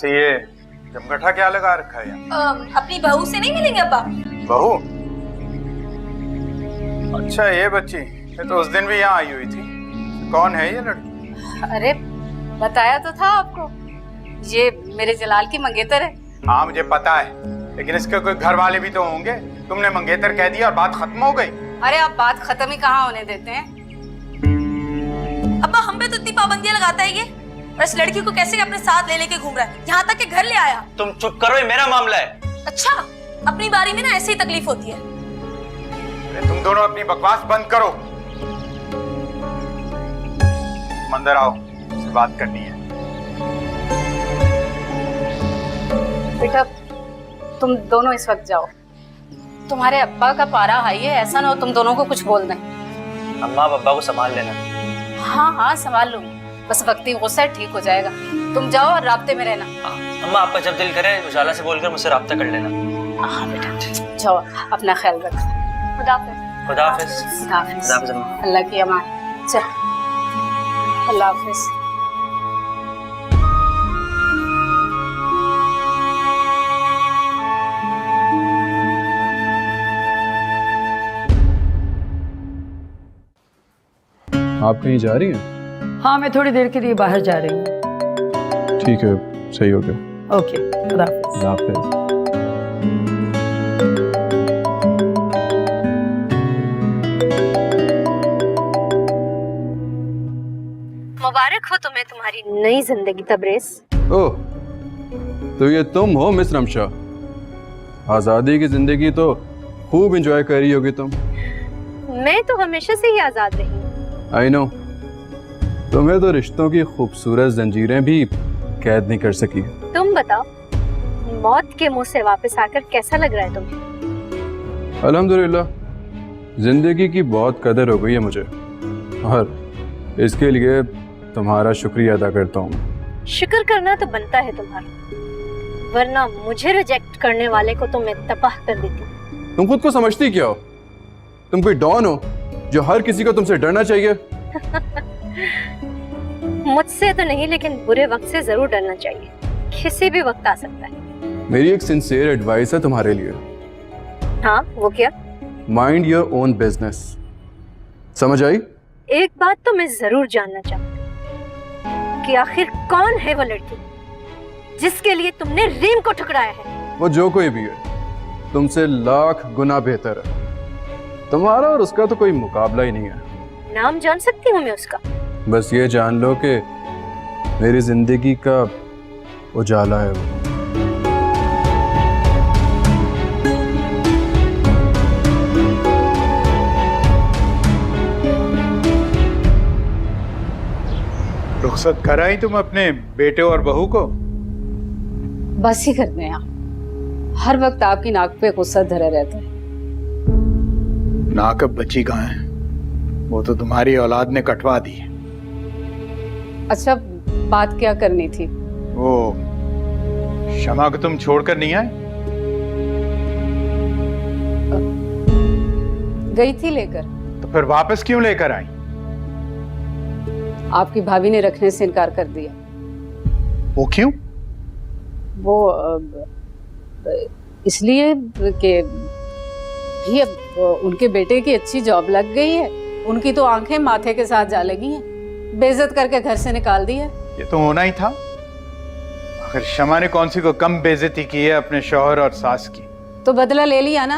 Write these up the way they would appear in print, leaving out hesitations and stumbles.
वैसे ये जमगठा क्या लगा रखा है यहाँ? अपनी बहू से नहीं मिलेंगे अब्बा? बहू? अच्छा ये बच्ची, ये तो उस दिन भी यहाँ आई हुई थी। कौन है ये लड़की? अरे बताया तो था आपको, ये मेरे जलाल की मंगेतर है। हाँ मुझे पता है, लेकिन इसके कोई घर वाले भी तो होंगे। तुमने मंगेतर कह दिया और बात खत्म हो गई। अरे अब बात खत्म ही कहाँ होने देते हैं। अब्बा हम पे तो इतनी पाबंदियां लगाता है ये, और इस लड़की को कैसे अपने साथ ले लेके घूम रहा है, यहाँ तक के घर ले आया। तुम चुप करो, ये मेरा मामला है। अच्छा, अपनी बारी में ना ऐसे ही तकलीफ होती है। अरे तुम दोनों अपनी बकवास बंद करो, अंदर आओ, से बात करनी है। बेटा तुम दोनों इस वक्त जाओ, तुम्हारे अब्बा का पारा हाई है, ऐसा ना हो तुम दोनों को कुछ बोल दें। अम्मा अब्बा को संभाल लेना। हाँ हाँ संभाल लूंगी, बस वक्ती गुस्सा ठीक हो जाएगा। तुम जाओ और राब्ते में रहना। अम्मा आपका जब दिल करे उजाला से बोलकर मुझसे राब्ता कर लेना। हाँ बेटा जाओ, अपना ख्याल रखो। खुदा हाफिज। खुदा हाफिज। खुदा हाफिज। खुदा हाफिज अम्मा। अल्लाह की अमान। चल अल्लाह हाफिज। आप कहीं जा रही हैं? हाँ मैं थोड़ी देर के लिए बाहर जा रही हूँ। ठीक है, सही हो गया। ओके, खुदा हाफिज। खुदा हाफिज। मुबारक हो तुम्हें तुम्हारी नई जिंदगी तबरेज। ओह, तो ये तुम हो मिस रमशा। आज़ादी की जिंदगी तो खूब एंजॉय कर रही होगी तुम। मैं तो हमेशा से ही आजाद रही हूँ। आई नो, तुम्हें तो रिश्तों की खूबसूरत जंजीरें भी कैद नहीं कर सकी। तुम बताओ, मौत के मुंह से वापस आकर कैसा लग रहा है तुम्हें? अल्हम्दुलिल्लाह, जिंदगी की बहुत कदर हो गई है मुझे, और इसके लिए तुम्हारा शुक्रिया अदा करता हूँ। शुक्र करना तो बनता है तुम्हारा, वरना मुझे रिजेक्ट करने वाले को तो मैं तबाह कर देती। तुम खुद को समझती क्या हो? तुम कोई डॉन हो जो हर किसी को तुमसे डरना चाहिए? मुझसे तो नहीं, लेकिन बुरे वक्त से जरूर डरना चाहिए। किसी भी वक्त आ सकता है। मेरी एक सिंसियर एडवाइस है तुम्हारे लिए। हाँ वो क्या? Mind your own business. समझ आई? एक बात तो मैं जरूर जानना चाहती कि आखिर कौन है वो लड़की जिसके लिए तुमने रीम को ठुकराया है? वो जो कोई भी है, तुमसे लाख गुना बेहतर है। तुम्हारा और उसका तो कोई मुकाबला ही नहीं है। नाम जान सकती हूँ मैं उसका? बस ये जान लो कि मेरी जिंदगी का उजाला है वो। रुखसत कराई तुम अपने बेटे और बहू को? बस ही करते हैं, हर वक्त आपकी नाक पे गुस्सा धरा रहता है। नाक अब बची कहाँ है? वो तो तुम्हारी औलाद ने कटवा दी। अच्छा बात क्या करनी थी? वो शमा को तुम छोड़कर नहीं आए? गई थी लेकर। तो फिर वापस क्यों लेकर आई? आपकी भाभी ने रखने से इनकार कर दिया। वो क्यों? वो इसलिए कि भी अब उनके बेटे की अच्छी जॉब लग गई है, उनकी तो आंखें माथे के साथ जा लगी हैं, बेइज्जत करके घर से निकाल दिया। ये तो होना ही था। आखिर शमा ने कौन सी को कम बेइज्जती की है अपने शौहर और सास की? तो बदला ले लिया ना।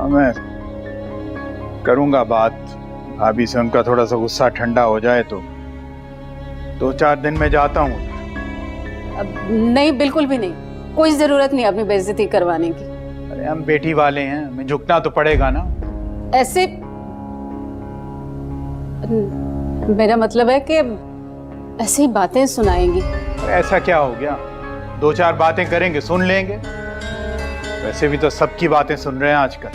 मैं करूंगा बात भाभी से, उनका थोड़ा सा गुस्सा ठंडा हो जाए तो 2-4 दिन में जाता हूँ। नहीं बिल्कुल भी नहीं, कोई जरूरत नहीं अपनी बेइज्जती करवाने की। अरे हम बेटी वाले हैं, हमें झुकना तो पड़ेगा ना। ऐसे मेरा मतलब है कि ऐसे ही बातें सुनाएंगी। ऐसा क्या हो गया? 2-4 बातें करेंगे, सुन लेंगे। वैसे भी तो सबकी बातें सुन रहे हैं आजकल।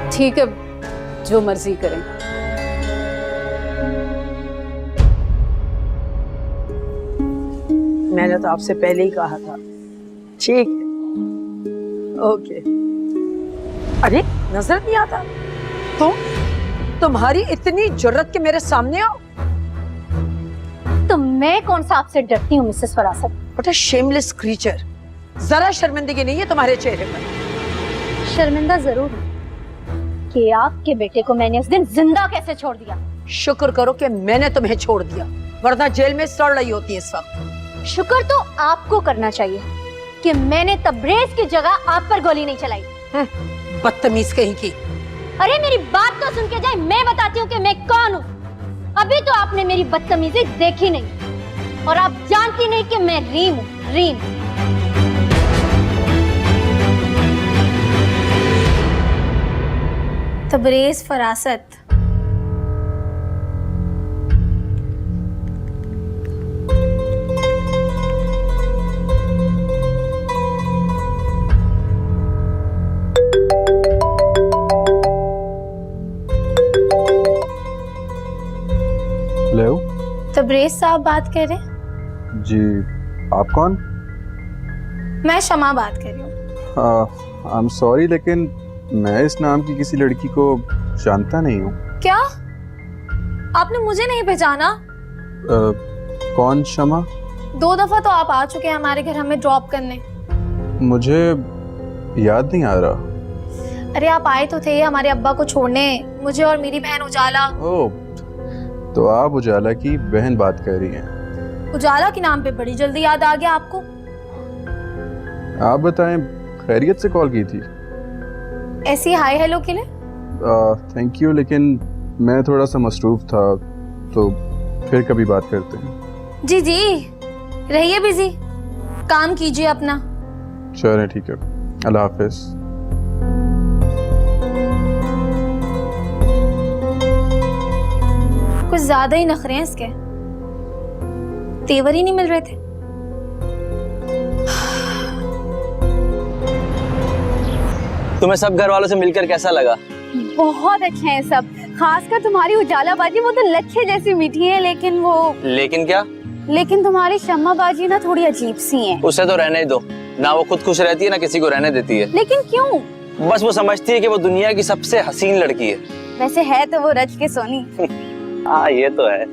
ठीक है, जो मर्जी करें। मैंने तो आपसे पहले ही कहा था। ठीक है, ओके। अरे नजर नहीं आता? तुम्हारी इतनी जुर्रत के मेरे सामने आओ। तो मैं कौन सा आपसे डरती हूँ Mrs फरासत? What a shameless creature. जरा शर्मिंदगी नहीं है तुम्हारे चेहरे पर। शर्मिंदा जरूर हूँ कि आपके बेटे को मैंने उस दिन जिंदा कैसे छोड़ दिया। शुक्र करो कि मैंने तुम्हें छोड़ दिया, वरना जेल में सड़ रही होती इस वक्त। शुक्र तो आपको करना चाहिए कि मैंने तबरेज की जगह आप पर गोली नहीं चलाई। बदतमीज कहीं की। अरे मेरी बात तो सुन के जाए, मैं बताती हूँ कि मैं कौन हूँ। अभी तो आपने मेरी बदतमीजी देखी नहीं और आप जानती नहीं कि मैं रीम हूँ, रीम। तबरेज फरासत। हेलो तबरेज साहब बात कर रहे हैं? जी, आप कौन? मैं शमा बात कर रही हूँ। आई एम सॉरी, लेकिन मैं इस नाम की किसी लड़की को जानता नहीं हूँ। क्या आपने मुझे नहीं पहचाना? कौन शमा? 2 दफा तो आप आ चुके हैं हमारे घर हमें ड्रॉप करने। मुझे याद नहीं आ रहा। अरे आप आए तो थे हमारे अब्बा को छोड़ने, मुझे और मेरी बहन उजाला। ओह, तो आप उजाला की बहन बात कर रही हैं। उजाला के नाम पे बड़ी जल्दी याद आ गया आपको। आप बताएं, खैरियत से कॉल की थी? ऐसी हाय हेलो के लिए? थैंक यू, लेकिन मैं थोड़ा सा मसरूफ था, तो फिर कभी बात करते हैं। जी जी, रहिए बिजी, काम कीजिए अपना। चलें, ठीक है, अल्लाह हाफिज। कुछ ज्यादा ही नखरे हैं इसके, तेवर ही नहीं मिल रहे थे। तुम्हें सब घर वालों से मिलकर कैसा लगा? बहुत अच्छे हैं सब, खासकर तुम्हारी उजाला बाजी, वो तो लच्छे जैसी मीठी है। लेकिन क्या? लेकिन तुम्हारी शम्मा बाजी ना थोड़ी अजीब सी है। उसे तो रहने ही दो ना, वो खुद खुश रहती है ना किसी को रहने देती है। लेकिन क्यों? बस वो समझती है कि वो दुनिया की सबसे हसीन लड़की है। वैसे है तो वो रच के सोनी। हाँ, ये तो है।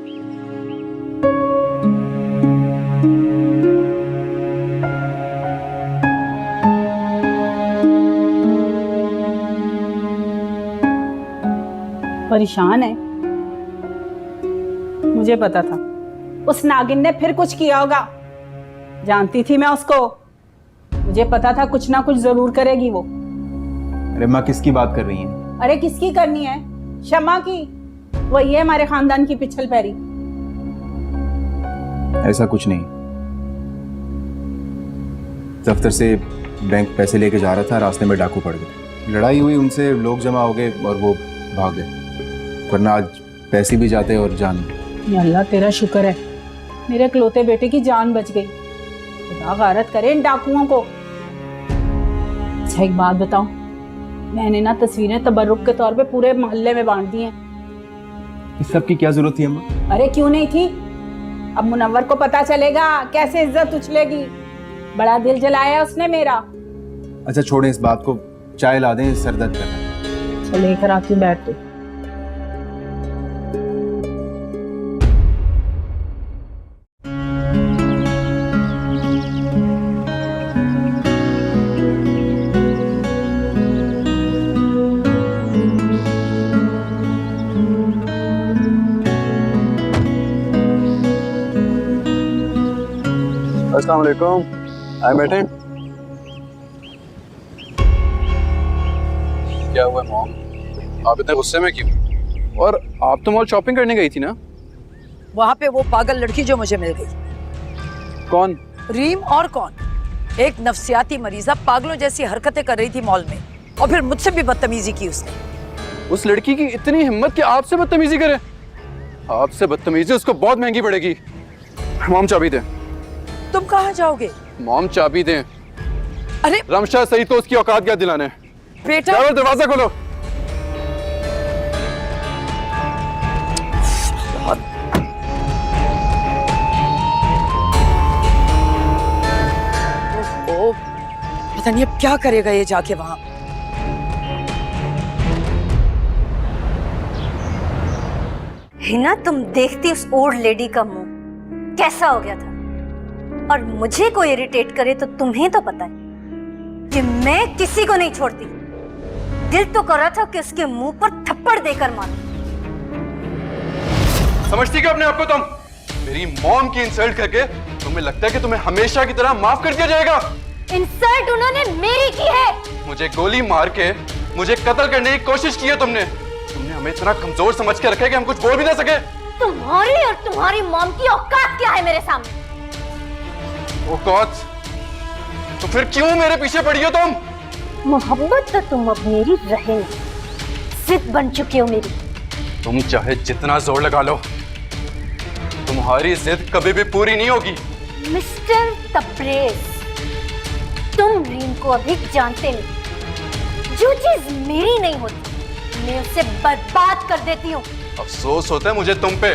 परेशान है, मुझे पता था उस नागिन ने फिर कुछ किया होगा। जानती थी मैं उसको, मुझे पता था कुछ ना कुछ जरूर करेगी वो। अरे माँ, किसकी बात कर रही हैं? अरे किसकी करनी है? शमा की। वही है हमारे खानदान की पिछल पैरी। ऐसा कुछ नहीं। दफ्तर से बैंक पैसे लेके जा रहा था, रास्ते में डाकू पड़ गए, लड़ाई हुई उनसे, लोग जमा हो गए और वो भाग गए, वरना आज पैसे भी जाते और जान भी। या अल्लाह तेरा शुक्र है, मेरे इकलौते बेटे की जान बच गई। खुदा गारत करे इन डाकुओं को। अच्छा एक बात बताऊं, मैंने ना तस्वीरें तबर्रुक के तौर पे पूरे मोहल्ले में बांट दी हैं। इस सब की क्या जरूरत थी अम्मा? अरे क्यों नहीं थी, अब मुनव्वर को पता चलेगा कैसे इज्जत उछलेगी। बड़ा दिल जलाया उसने मेरा। अच्छा छोड़ें इस बात को, चाय ला दें, सर दर्द कर रहा है। तो लेकर आती हूँ, बैठ तू। अस्सलाम वालेकुम, आए बैठे। क्या हुआ मॉम, आप इतने गुस्से में क्यों? और आप तो मॉल शॉपिंग करने गई थी ना? वहाँ पे वो पागल लड़की जो मुझे मिल गई। कौन? रीम और कौन? एक नफ्सियाती मरीजा पागलों जैसी हरकतें कर रही थी मॉल में, और फिर मुझसे भी बदतमीजी की उसने। उस लड़की की इतनी हिम्मत कि आपसे बदतमीजी करे? आपसे बदतमीजी उसको बहुत महंगी पड़ेगी। मॉम चाबी दें। तुम कहाँ जाओगे? मॉम चाबी दें। अरे रमशा सही तो उसकी औकात क्या दिलाने? बेटा, जाओ दरवाजा खोलो। ओ, पता नहीं अब क्या करेगा ये जाके वहां। हिना, तुम देखती उस ओल्ड लेडी का मुंह कैसा हो गया था। और मुझे कोई इरिटेट करे तो तुम्हें तो पता है कि मैं किसी को नहीं छोड़ती। दिल तो कर रहा था कि उसके मुंह पर थप्पड़ देकर मारूं। समझती क्या अपने आप को तुम? मेरी मॉम की इंसल्ट करके तुम्हें लगता है कि तुम्हें हमेशा की तरह माफ कर दिया जाएगा? इंसल्ट उन्होंने मेरी की है। मुझे गोली मार के मुझे कत्ल करने की कोशिश की है तुमने। तुमने हमें इतना कमजोर समझ के रखा है कि हम कुछ बोल भी ना सके। तुम्हारी और तुम्हारी मॉम की औकात क्या है मेरे सामने? औकात? तो फिर क्यों मेरे पीछे पड़ी हो तुम? मोहब्बत तो तुम अब मेरी रहे नहीं, जिद बन चुकी हो मेरी। तुम चाहे जितना जोर लगा लो, तुम्हारी जिद कभी भी पूरी नहीं होगी। मिस्टर तब्रेज, तुम रीम को अभी जानते नहीं। जो चीज मेरी नहीं होती मैं उसे बर्बाद कर देती हूँ। अफसोस होता है मुझे तुम पे।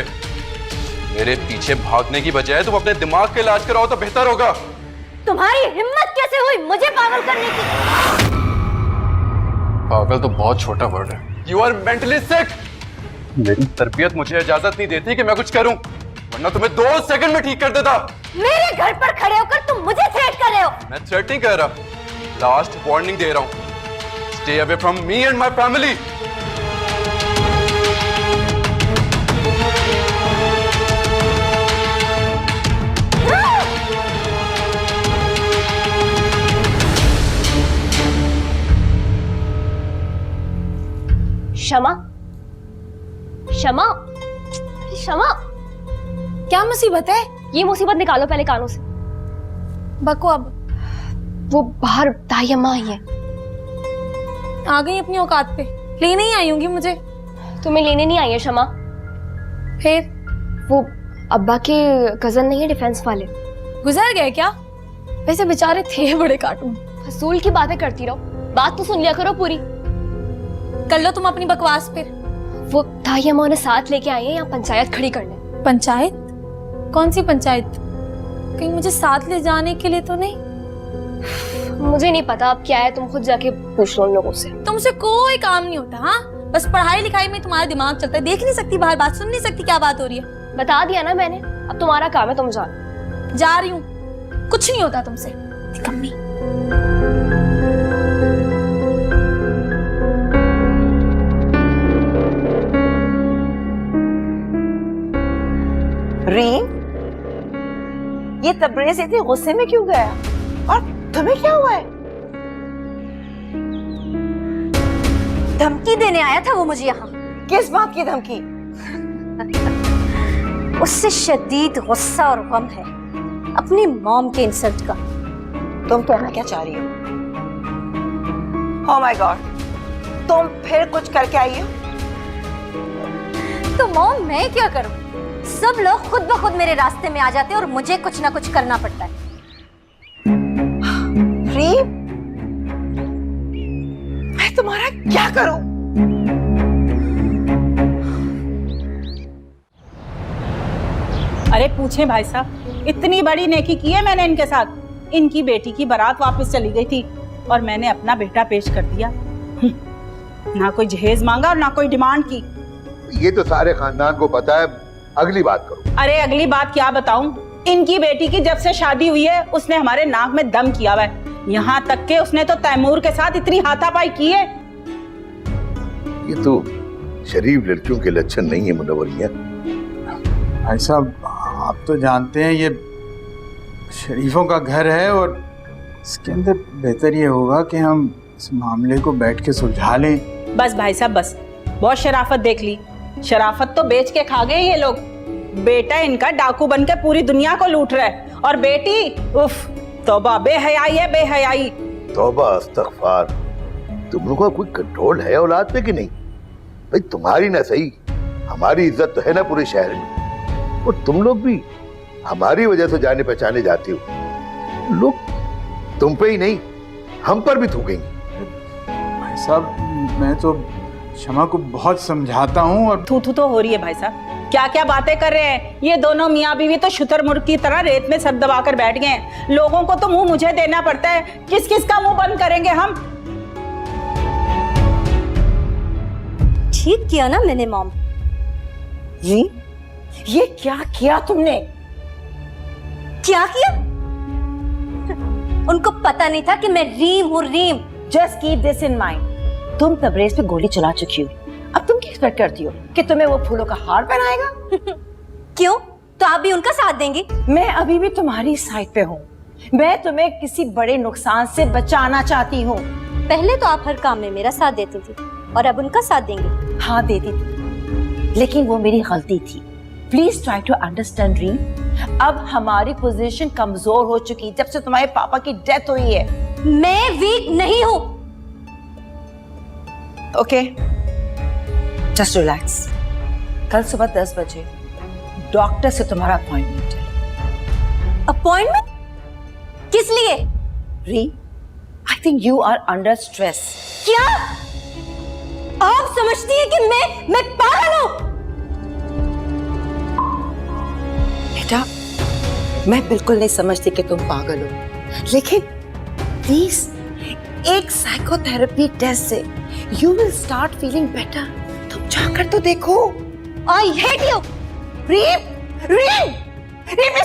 मेरे पीछे भागने की बजाय तुम अपने दिमाग का इलाज कराओ तो बेहतर होगा। तुम्हारी हिम्मत कैसे हुई मुझे पागल करने की? पागल तो बहुत छोटा वर्ड है। यू आर मेंटली सिक। मेरी तरबियत मुझे इजाजत नहीं देती कि मैं कुछ करूं, वरना तुम्हें 2 सेकंड में ठीक कर देता। मेरे घर पर खड़े होकर तुम मुझे थ्रेट कर रहे हो। मैं थ्रेट नहीं कर रहा, लास्ट वार्निंग दे रहा हूं। Stay away from me and my family. क्षमा, क्षमा, क्षमा। क्या मुसीबत है? ये मुसीबत निकालो पहले कानों से। बको अब। वो बाहर दाई अम्मा आई है। आ गई अपनी औकात पे। लेने ही आई होंगी मुझे। तुम्हें लेने नहीं आई है क्षमा। फिर वो अब्बा के कजन नहीं है डिफेंस वाले, गुजर गए क्या? वैसे बेचारे थे बड़े कार्टून। फजूल की बातें करती रहो, बात तो सुन लिया करो पूरी। कर लो तुम अपनी बकवास फिर। वो दाई अम्मा उन्हें साथ लेके आई है यहाँ पंचायत खड़ी करने। पंचायत? कौन सी पंचायत? कहीं मुझे साथ ले जाने के लिए तो नहीं? मुझे नहीं पता अब क्या है, तुम खुद जाके पूछ लो उन लोगों से। तुमसे कोई काम नहीं होता? हाँ, बस पढ़ाई लिखाई में तुम्हारा दिमाग चलता है। देख नहीं सकती बाहर बात, सुन नहीं सकती क्या बात हो रही है? बता दिया ना मैंने, अब तुम्हारा काम है, तुम जाओ। जा रही हूँ, कुछ नहीं होता तुमसे। कम्मी। रीम, ये तबरेज इतने गुस्से में क्यों गया? और तुम्हें क्या हुआ है? धमकी देने आया था वो मुझे यहाँ। किस बात की धमकी? उससे शदीद गुस्सा और गम है अपनी मॉम के इंसल्ट का। तुम कहना क्या चाह रही हो? ओह माय गॉड, तुम फिर कुछ करके आई हो? तो मॉम मैं क्या करूं? सब लोग खुद ब खुद मेरे रास्ते में आ जाते हैं और मुझे कुछ ना कुछ करना पड़ता है। रीम, मैं तुम्हारा क्या करूं? अरे पूछे भाई साहब, इतनी बड़ी नेकी की है मैंने इनके साथ। इनकी बेटी की बारात वापस चली गई थी और मैंने अपना बेटा पेश कर दिया। ना कोई जहेज मांगा और ना कोई डिमांड की। ये तो सारे खानदान को पता है, अगली बात करो। अरे अगली बात क्या बताऊं? इनकी बेटी की जब से शादी हुई है उसने हमारे नाक में दम किया हुआ है। यहाँ तक के उसने तो तैमूर के साथ इतनी हाथापाई की है। ये तो शरीफ लड़कियों के लक्षण नहीं है मुनव्वरिया। भाई साहब, आप तो जानते हैं ये शरीफों का घर है और इसके अंदर बेहतर ये होगा कि हम इस मामले को बैठ के सुलझा लें। बस भाई साहब बस, बहुत शराफत देख ली। शराफत तो बेच के खा गए ये लोग। बेटा इनका डाकू बन के पूरी दुनिया को लूट रहा है और बेटी उफ, तौबा, बेहयाई है बेहयाई। तौबा इस्तगफार। तुम लोगों का कोई कंट्रोल है औलाद पे कि नहीं? भाई तुम्हारी ना सही, हमारी इज्जत तो है ना पूरे शहर में, और तुम लोग भी हमारी वजह से जाने पहचाने जाते हो। लोग तुम पे ही नहीं हम पर भी थूकेंगे। भाई साहब, मैं तो क्षमा को बहुत समझाता हूँ और थू तो हो रही है भाई साहब। क्या क्या बातें कर रहे हैं ये दोनों मियाँ बीवी? तो शुतुरमुर्ग की तरह रेत में सर दबाकर बैठ गए हैं। लोगों को तो मुंह मुझे देना पड़ता है, किस किस का मुंह बंद करेंगे हम? ठीक किया ना मैंने मॉम। जी, ये क्या किया तुमने? क्या किया? उनको पता नहीं था कि मैं रीम हूँ, Reem. Just keep this in mind, तुम तबरेज पे गोली चला चुकी हो, अब तुम क्या एक्सपेक्ट करती हो कि तुम्हें वो फूलों का हार पहनाएगा? क्यों? तो आप भी उनका साथ देंगी? मैं अभी भी तुम्हारी साइड पे हूँ, मैं तुम्हें किसी बड़े नुकसान से बचाना चाहती हूँ। पहले तो आप हर काम में मेरा साथ देती थी और अब उनका साथ देंगे? हाँ देती थी, लेकिन वो मेरी गलती थी। प्लीज ट्राई टू अंडरस्टैंड रीम, अब हमारी पोजीशन कमजोर हो चुकी जब से तुम्हारे पापा की डेथ हुई है। मैं वीक नहीं हूँ। Okay, just relax. कल सुबह 10 बजे डॉक्टर से तुम्हारा अपॉइंटमेंट है। अपॉइंटमेंट? किस लिए? Reem, I think you are under stress. क्या आप समझती हैं कि मैं पागल हूँ? बेटा, मैं बिल्कुल नहीं समझती कि तुम पागल हो, लेकिन प्लीज एक साइकोथेरेपी टेस्ट से you will start feeling better. तुम जाकर तो देखो। I hate you. रीम, रीम, रीम, मैं